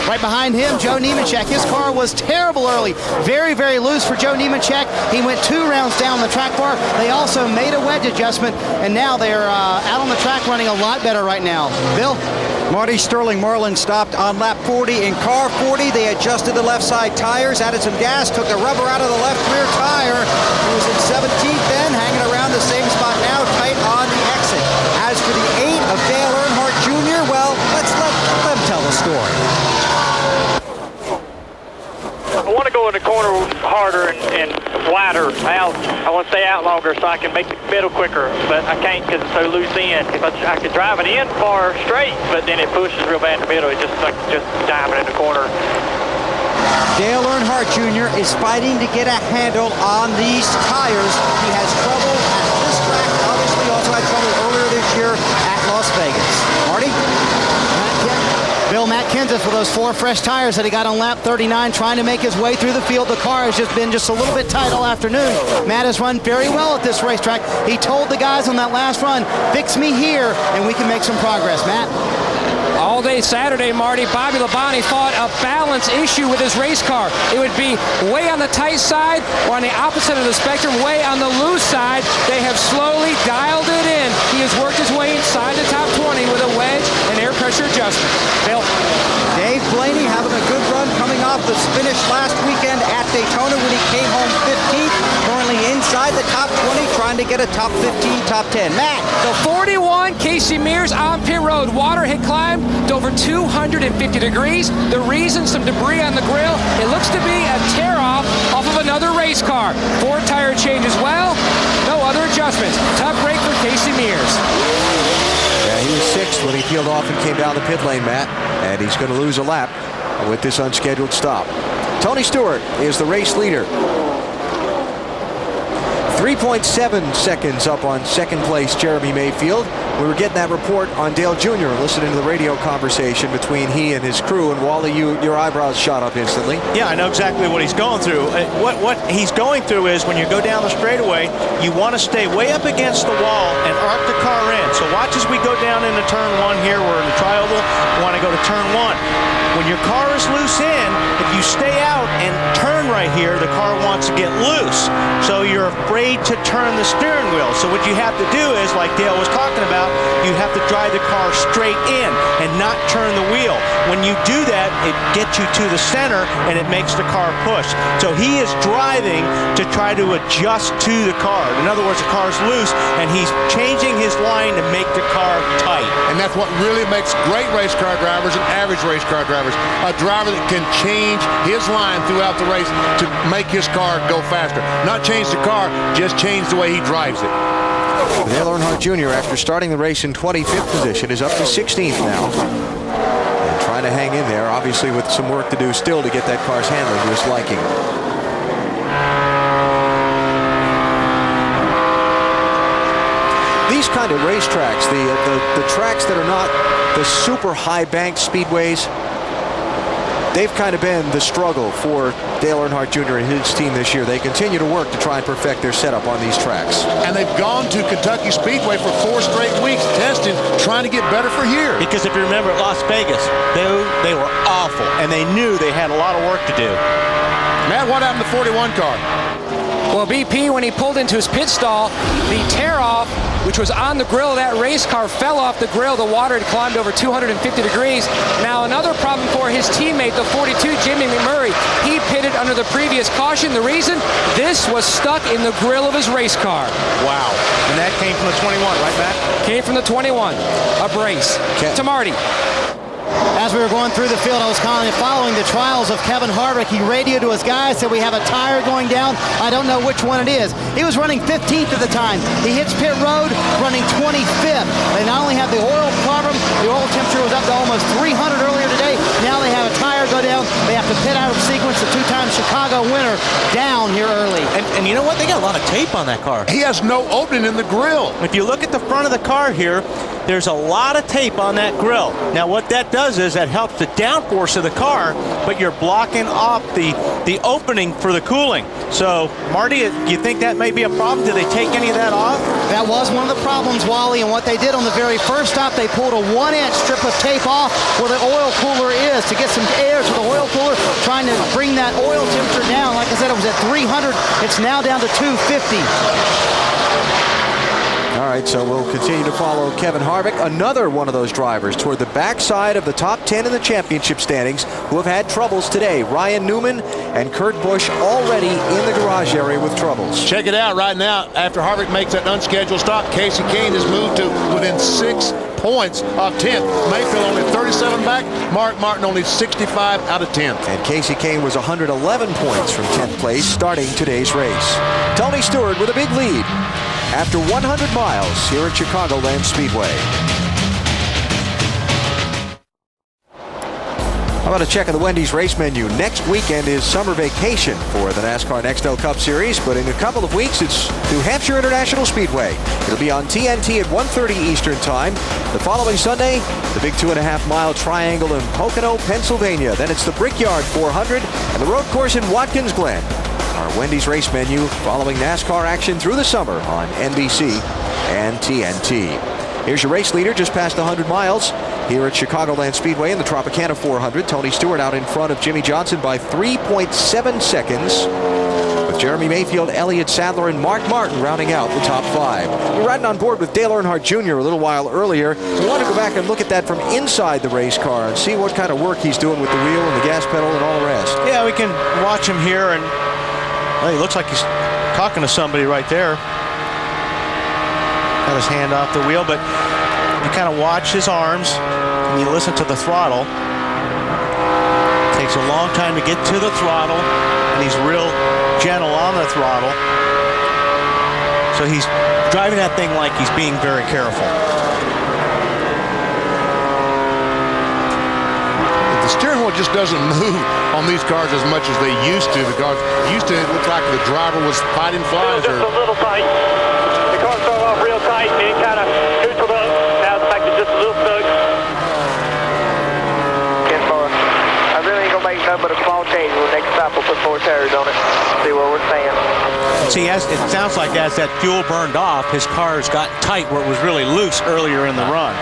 Right behind him, Joe Nemechek. His car was terrible early. Very, very loose for Joe Nemechek. He went 2 rounds down the track bar. They also made a wedge adjustment, and now they're out on the track running a lot better right now. Bill? Marty Sterling Marlin stopped on lap 40. In car 40, they adjusted the left side tires, added some gas, took the rubber out of the left rear tire. He was in 17th then, hanging around the same spot now, tight on the exit. As for the 8 of Dale Earnhardt Jr., well, let's let them tell the story. I want to go in the corner harder and wider out. I want to stay out longer so I can make the middle quicker, but I can't because it's so loose in. If I could drive it in far straight, but then it pushes real bad in the middle. It's just like diving in the corner. Dale Earnhardt Jr. is fighting to get a handle on these tires. He has trouble at this track. Obviously, also had trouble earlier this year at Las Vegas. Marty? Matt Kenseth with those 4 fresh tires that he got on lap 39, trying to make his way through the field. The car has just been a little bit tight all afternoon. Matt has run very well at this racetrack. He told the guys on that last run, fix me here, and we can make some progress. Matt? All day Saturday, Marty, Bobby Labonte fought a balance issue with his race car. It would be way on the tight side or on the opposite of the spectrum, way on the loose side. They have slowly dialed it in. He has worked his way inside the top 20 with a wedge and air pressure adjustment. Bill? Dave Blaney having a good run coming off the finish last weekend at Daytona when he came home 15th. Currently inside the top 20, trying to get a top 15, top 10. Matt? The 41, Casey Mears on pit road. Water had climbed to over 250 degrees. The reason, some debris on the grill. It looks to be a tear-off of another race car. 4 tire change as well. No other adjustments. Tough break for Casey Mears. Yeah, he was 6th when he peeled off and came down the pit lane, Matt. And he's going to lose a lap with this unscheduled stop. Tony Stewart is the race leader. 3.7 seconds up on second place Jeremy Mayfield. We were getting that report on Dale Jr. listening to the radio conversation between he and his crew. And Wally, your eyebrows shot up instantly. Yeah, I know exactly what he's going through. What he's going through is when you go down the straightaway, you want to stay way up against the wall and arc the car in. So watch as we go down into turn 1 here. We're in the tri-oval. We want to go to turn 1. When your car is loose in, if you stay out and turn right here, the car wants to get loose. So you're afraid to turn the steering wheel. So what you have to do is, like Dale was talking about, you have to drive the car straight in and not turn the wheel. When you do that, it gets you to the center and it makes the car push. So he is driving to try to adjust to the car. In other words, the car's loose and he's changing his line to make the car tight. And that's what really makes great race car drivers and average race car drivers. A driver that can change his line throughout the race to make his car go faster. Not change the car, just change the way he drives it. Dale Earnhardt Jr., after starting the race in 25th position, is up to 16th now. And trying to hang in there, obviously with some work to do still to get that car's handling to his liking. These kind of racetracks, the tracks that are not the super high banked speedways, they've kind of been the struggle for Dale Earnhardt Jr. and his team this year. They continue to work to try and perfect their setup on these tracks. And they've gone to Kentucky Speedway for 4 straight weeks testing, trying to get better for here. Because if you remember at Las Vegas, they were awful, and they knew they had a lot of work to do. Matt, what happened to the 41 car? Well, BP, when he pulled into his pit stall, the tear-off, which was on the grill of that race car, fell off the grill. The water had climbed over 250 degrees. Now, another problem for his teammate, the 42, Jimmy McMurray. He pitted under the previous caution. The reason? This was stuck in the grill of his race car. Wow. And that came from the 21, right, Matt? Came from the 21. A brace. To Marty. As we were going through the field, I was following the trials of Kevin Harvick. He radioed to his guys, said we have a tire going down. I don't know which one it is. He was running 15th at the time. He hits pit road running 25th. They not only have the oil problem, the oil temperature was up to almost 300 earlier today. Now they have a tire go down. They have to pit out of sequence. The 2-time Chicago winner trailer down here early. And you know what? They got a lot of tape on that car. He has no opening in the grill. If you look at the front of the car here, there's a lot of tape on that grill. Now what that does is that helps the downforce of the car, but you're blocking off the opening for the cooling. So Marty, you think that may be a problem? Did they take any of that off? That was one of the problems, Wally, and what they did on the very first stop, they pulled a 1-inch strip of tape off where the oil cooler is to get some air to the oil cooler, trying to bring that oil temperature down. Like I said, it was at 300. It's now down to 250. All right, so we'll continue to follow Kevin Harvick, another one of those drivers toward the backside of the top 10 in the championship standings who have had troubles today. Ryan Newman and Kurt Busch already in the garage area with troubles. Check it out right now. After Harvick makes that unscheduled stop, Casey Kane has moved to within 6 points of 10th. Mayfield only 37 back. Mark Martin only 65 out of 10th. And Casey Kane was 111 points from 10th place starting today's race. Tony Stewart with a big lead after 100 miles here at Chicagoland Speedway. How about a check of the Wendy's race menu? Next weekend is summer vacation for the NASCAR Nextel Cup Series, but in a couple of weeks it's New Hampshire International Speedway. It'll be on TNT at 1:30 Eastern Time. The following Sunday, the big 2.5-mile triangle in Pocono, Pennsylvania. Then it's the Brickyard 400 and the road course in Watkins Glen. Our Wendy's race menu following NASCAR action through the summer on NBC and TNT. Here's your race leader just past 100 miles here at Chicagoland Speedway in the Tropicana 400. Tony Stewart out in front of Jimmy Johnson by 3.7 seconds. With Jeremy Mayfield, Elliott Sadler, and Mark Martin rounding out the top 5. We're riding on board with Dale Earnhardt Jr. a little while earlier. We want to go back and look at that from inside the race car and see what kind of work he's doing with the wheel and the gas pedal and all the rest. Yeah, we can watch him here, and well, he looks like he's talking to somebody right there. Got his hand off the wheel, but you kind of watch his arms and you listen to the throttle. Takes a long time to get to the throttle, and he's real gentle on the throttle. So he's driving that thing like he's being very careful. The steering wheel just doesn't move on these cars as much as they used to, because used to it looked like the driver was fighting flies. Just a little tight. The car started off real tight and it kind of neutral up. Now the fact it's just a little stuck. I really ain't gonna make nothing but a small change. The next stop we'll put 4 tires on it. See where we're staying. See, as it sounds like as that fuel burned off, his car's got tight where it was really loose earlier in the run.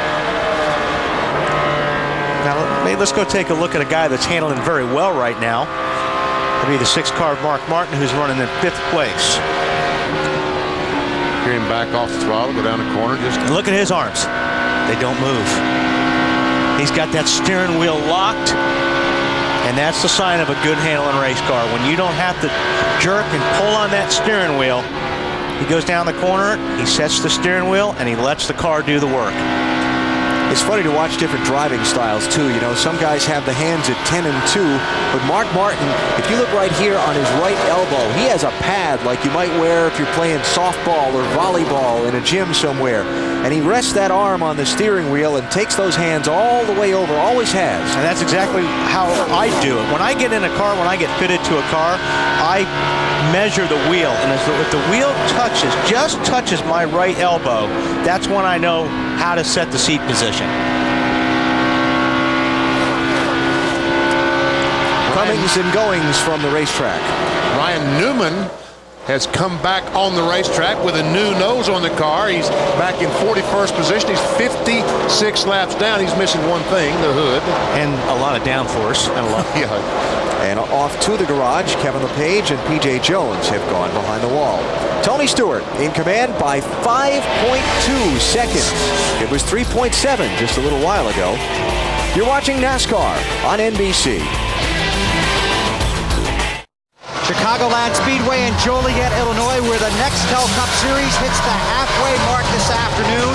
Now, let's go take a look at a guy that's handling very well right now. It'll be the 6-car Mark Martin, who's running in 5th place. Hear him back off the throttle, go down the corner. And look at his arms. They don't move. He's got that steering wheel locked, and that's the sign of a good handling race car. When you don't have to jerk and pull on that steering wheel, he goes down the corner, he sets the steering wheel, and he lets the car do the work. It's funny to watch different driving styles, too. You know, some guys have the hands at 10 and 2, but Mark Martin, if you look right here on his right elbow, he has a pad like you might wear if you're playing softball or volleyball in a gym somewhere. And he rests that arm on the steering wheel and takes those hands all the way over, always has. And that's exactly how I do it. When I get in a car, when I get fitted to a car, I measure the wheel. And if the wheel just touches my right elbow, that's when I know how to set the seat position. Comings and goings from the racetrack. Ryan Newman has come back on the racetrack with a new nose on the car. He's back in 41st position. He's 56 laps down. He's missing one thing, the hood. And a lot of downforce. And a lot. Yeah. And off to the garage, Kevin LePage and P.J. Jones have gone behind the wall. Tony Stewart in command by 5.2 seconds. It was 3.7 just a little while ago. You're watching NASCAR on NBC. Chicagoland Speedway in Joliet, Illinois, where the Nextel Cup Series hits the halfway mark this afternoon.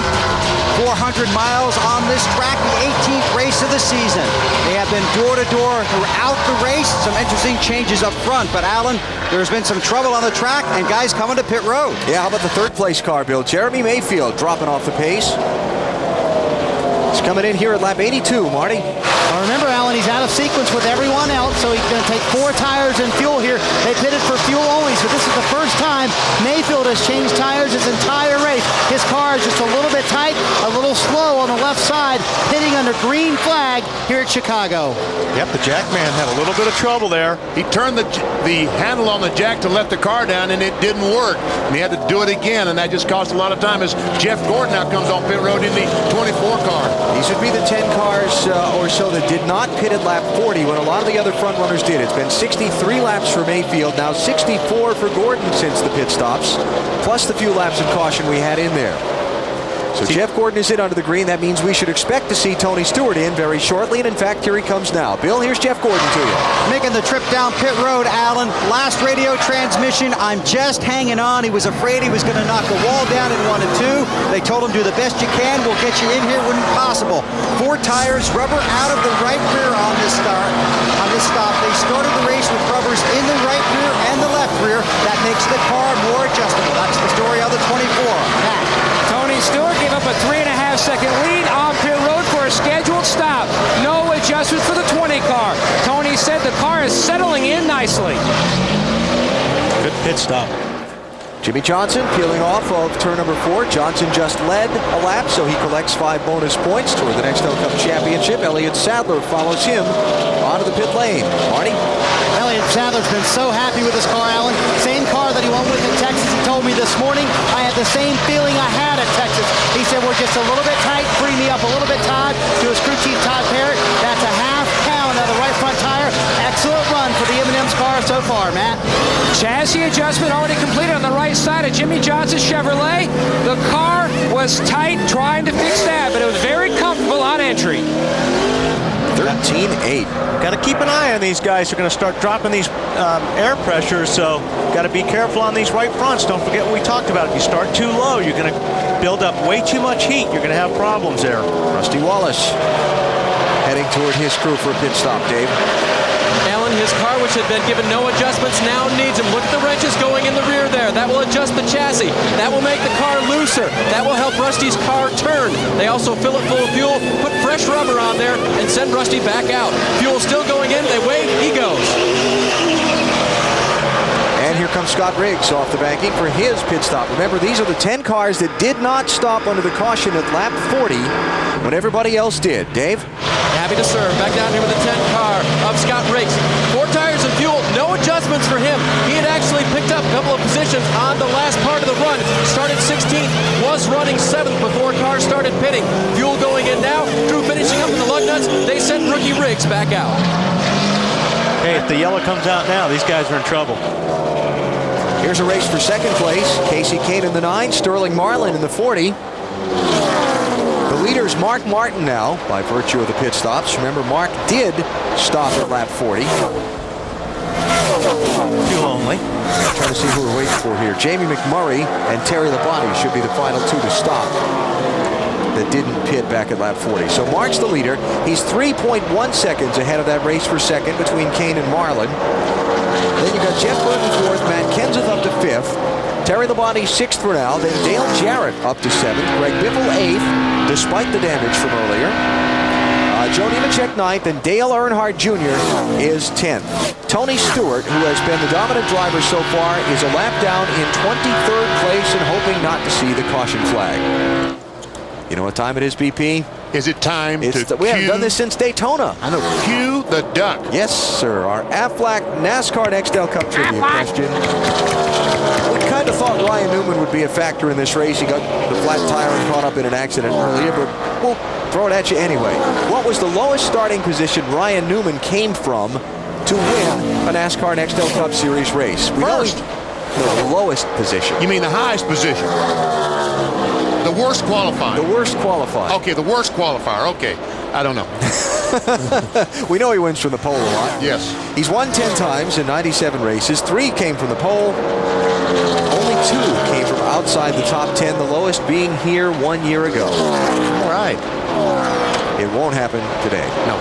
400 miles on this track, the 18th race of the season. They have been door to door throughout the race. Some interesting changes up front, but Alan, there's been some trouble on the track and guys coming to pit road. Yeah, how about the 3rd place car, Bill? Jeremy Mayfield dropping off the pace. It's coming in here at lap 82, Marty. Well, remember, Alan, he's out of sequence with everyone else, so he's going to take 4 tires and fuel here. They pitted for fuel only, so this is the first time Mayfield has changed tires his entire race. His car is just a little bit tight, a little slow on the left side, pitting under green flag here at Chicago. Yep, the jack man had a little bit of trouble there. He turned the handle on the jack to let the car down, and it didn't work. And he had to do it again, and that just cost a lot of time as Jeff Gordon now comes on pit road in the 24 car. These would be the 10 cars or so that did not pit at lap 40 when a lot of the other front runners did. It's been 63 laps for Mayfield, now 64 for Gordon since the pit stops, plus the few laps of caution we had in there. So Jeff Gordon is in under the green. That means we should expect to see Tony Stewart in very shortly. And in fact, here he comes now. Bill, here's Jeff Gordon to you. Making the trip down pit road, Alan. Last radio transmission, I'm just hanging on. He was afraid he was going to knock the wall down in 1 and 2. They told him, do the best you can. We'll get you in here when possible. 4 tires, rubber out of the right rear on this start. On this stop, they started the race with rubbers in the right rear and the left rear. That makes the car more adjustable. That's the story of the 24. Tony Stewart gave up a 3.5-second lead on pit road for a scheduled stop. No adjustments for the 20 car. Tony said the car is settling in nicely. Good pit stop. Jimmy Johnson peeling off of turn number 4. Johnson just led a lap, so he collects 5 bonus points toward the Nextel Cup Championship. Elliott Sadler follows him onto the pit lane. Marty? Elliott Sadler's been so happy with his car, Alan. Same car that he won with in Texas. He told me this morning, I had the same feeling I had at Texas. He said, we're just a little bit tight. Free me up a little bit, Todd. To his crew chief, Todd Parrott. That's a half pound out of the right front tire. Excellent run for the M&M's car so far, Matt. Chassis adjustment already completed on the right side of Jimmy Johnson's Chevrolet. The car was tight trying to fix that, but it was very comfortable on entry. 13-8. Got to keep an eye on these guys. They're going to start dropping these air pressures, so got to be careful on these right fronts. Don't forget what we talked about. If you start too low, you're going to build up way too much heat. You're going to have problems there. Rusty Wallace heading toward his crew for a pit stop, Dave. Alan, his car, which had been given no adjustments, now needs them. Look at the wrenches going in the rear there. That will adjust the chassis. That will make the car looser. That will help Rusty's car turn. They also fill it full of fuel, put fresh rubber on there, and send Rusty back out. Fuel still going in. They wait. He goes. And here comes Scott Riggs off the banking for his pit stop. Remember, these are the 10 cars that did not stop under the caution at lap 40 when everybody else did. Dave? Happy to serve. Back down here with the 10 car of Scott Riggs. 4 tires and fuel. No adjustments for him. He had actually picked up a couple of positions on the last part of the run. Started 16th. Was running 7th before cars started pitting. Fuel going in now. Crew finishing up with the lug nuts. They send rookie Riggs back out. Hey, if the yellow comes out now, these guys are in trouble. Here's a race for second place. Casey Kane in the 9, Sterling Marlin in the 40. The leader's Mark Martin now, by virtue of the pit stops. Remember, Mark did stop at lap 40. Too lonely. Trying to see who we're waiting for here. Jamie McMurray and Terry Labonte should be the final 2 to stop that didn't pit back at lap 40. So Mark's the leader. He's 3.1 seconds ahead of that race for second between Kane and Marlin. Then you got Jeff Burton 4th, Matt Kenseth up to 5th. Terry Labonte 6th for now. Then Dale Jarrett up to 7th. Greg Biffle 8th, despite the damage from earlier. Joe Nemechek 9th, and Dale Earnhardt Jr. is 10th. Tony Stewart, who has been the dominant driver so far, is a lap down in 23rd place and hoping not to see the caution flag. You know what time it is, BP? Is it time to We haven't done this since Daytona. I know. Cue the duck. Yes, sir. Our Aflac NASCAR Nextel Cup trivia question. We kind of thought Ryan Newman would be a factor in this race. He got the flat tire and caught up in an accident earlier, but we'll throw it at you anyway. What was the lowest starting position Ryan Newman came from to win a NASCAR Nextel Cup Series race? First. No, the lowest position. You mean the highest position? The worst qualifying. The worst qualifying. Okay, the worst qualifier. Okay. I don't know. We know he wins from the pole a lot. Yes. He's won 10 times in 97 races. 3 came from the pole. Only 2 came from outside the top 10, the lowest being here 1 year ago. All right. It won't happen today. No.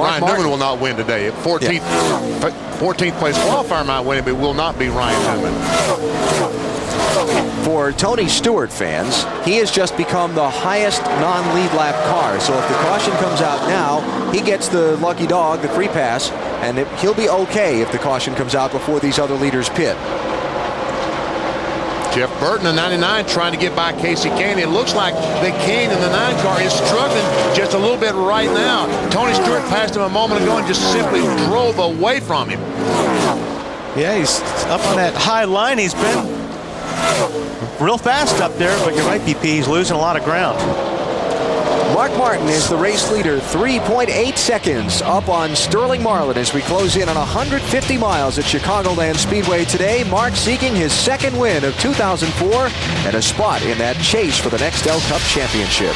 Ryan Newman will not win today. 14th place qualifier might win it, but it will not be Ryan Newman. For Tony Stewart fans, he has just become the highest non-lead lap car. So if the caution comes out now, he gets the lucky dog, the free pass, and he'll be okay if the caution comes out before these other leaders pit. Jeff Burton, the 99, trying to get by Casey Kane. It looks like the Kane in the 9 car is struggling just a little bit right now. Tony Stewart passed him a moment ago and just simply drove away from him. Yeah, he's up on that high line. He's been real fast up there, but you're right, BP, he's losing a lot of ground. Mark Martin is the race leader, 3.8 seconds up on Sterling Marlin as we close in on 150 miles at Chicagoland Speedway today. Mark seeking his second win of 2004 and a spot in that chase for the Nextel Cup Championship.